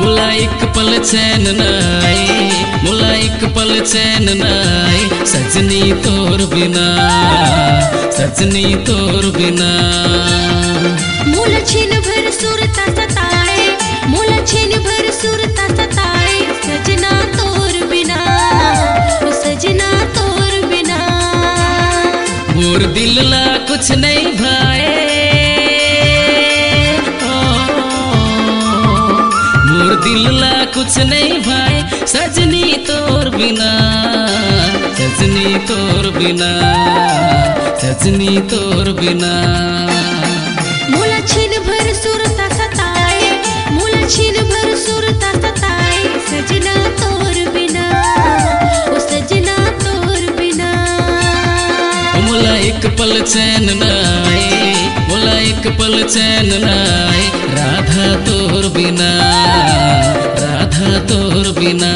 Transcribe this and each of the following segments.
मुला एक पल चैन नाई, मुला एक पल चैन नाई, सजनी तोर बिना, सजनी तोर बिना। मुला छिन भर सुरता सताए, मुला छिन भर सुरता सताए, सजना तोर बिना, सजना तोर बिना। मोर दिल ला कुछ नहीं भाए, मोर दिल ला कुछ नहीं भाई, सजनी तोर बिना, सजनी तोर बिना, सजनी तोर बिना। मुला छिन भर सुरता सताए, मुला छिन भर सुरता सताए, सजना तोर बिना, ओ सजना तोर बिना। मुला एक पल चैन नाई, मुला एक पल चैन नाई, राधा तोर बिना, राधा तोर बिना।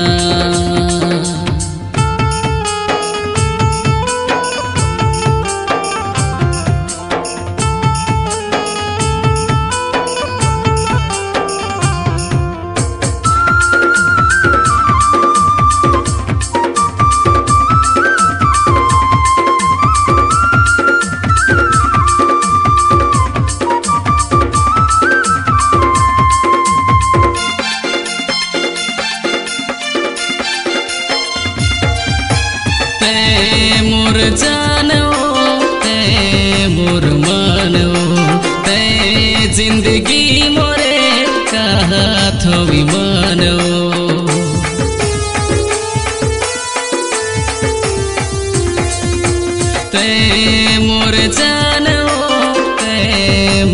मोर जानो ते मोर मानो, ते जिंदगी मोरे कहा थो विमानो। ते मोर जानो ते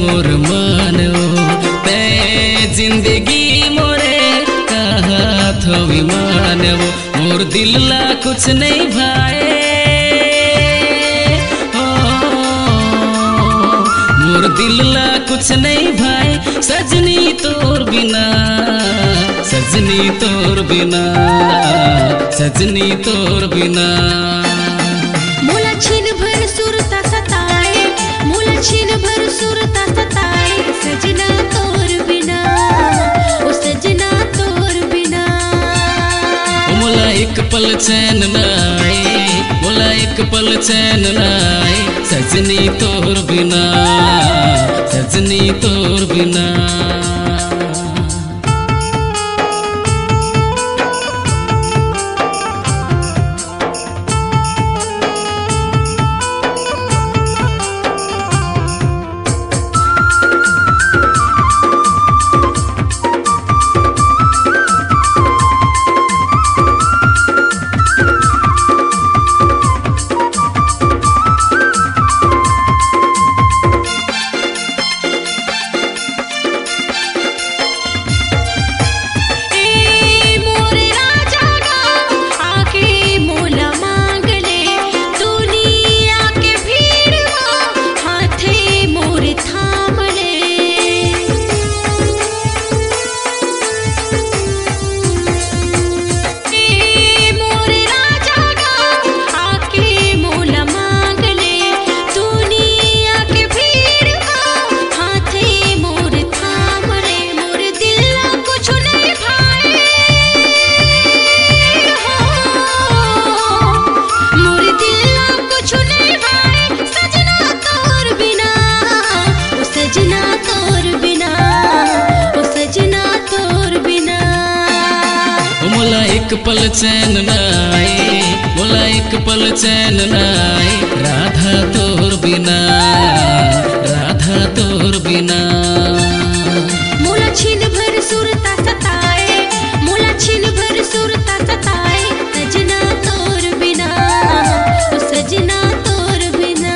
मोर मानो, ते जिंदगी मोरे कहा थो विमानो। मोर दिल ला कुछ नहीं भाए, मोर दिल ला कुछ नहीं भाई, सजनी तोर बिना, सजनी तोर बिना, सजनी तोर बिना। मुला छिन भर सुरता सताए, मुला छिन भर सुरता सताए, सजना तोर बिना, ओ सजना तोर बिना। मुला एक पल चैन नाई, मुला एक पल चैन नाई, सजनी तोर बिना, सजनी तोर बिना। एक पल चैन नाई, बोला एक पल चैन नाई, राधा तोर बिना, राधा तोर बिना। मुला छिन भर सुरता सताए, मुला छिन भर सुरता सताए, सजना तोर बिना, ओ सजना तोर बिना।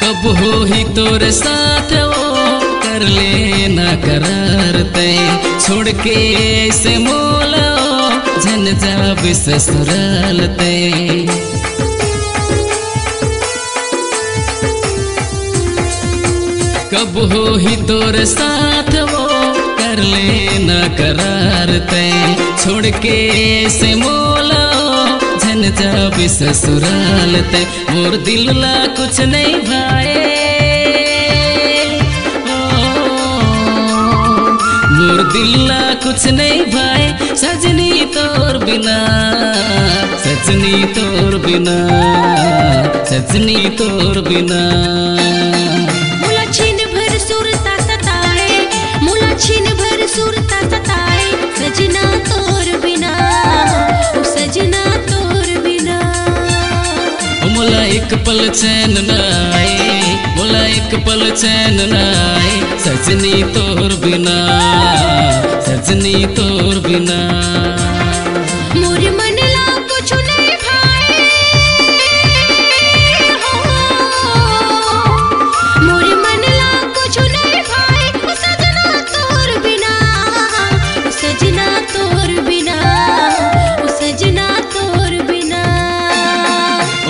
कब हो ही तोरे साथ वो कर लेना ना करार ते छोड़ के ऐसे मोला झन जाब ससुराल ते। कब हो ही तोर साथ वो कर लेना करार ते छोड़ के ऐसे मोला झन जाब ससुराल ते। मोर दिल ला कुछ नहीं भाए, मोर दिल ला कुछ नहीं भाए सजनी तोर बिना, सजनी तोर बिना, सजनी तोर बिना। मुला छीन भर सुरता सताए, मुला छीन भर सुरता सताए सजना तोर बिना, ओ सजना तोर बिना। मुला एक पल चैन न आए, मुला एक पल चैन न आए सजनी तोर बिना, सजनी तोर बिना। मोर मन ला कुछ नहीं भाए, मोर मन ला कुछ नहीं भाए ओ सजना तोर बिना, ओ सजना तोर बिना, ओ सजना तोर बिना।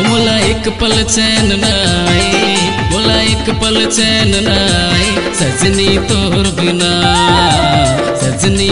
मुला एक पल चैन न आए, मुला एक पल चैन न आए सजनी तोर बिना, सजनी।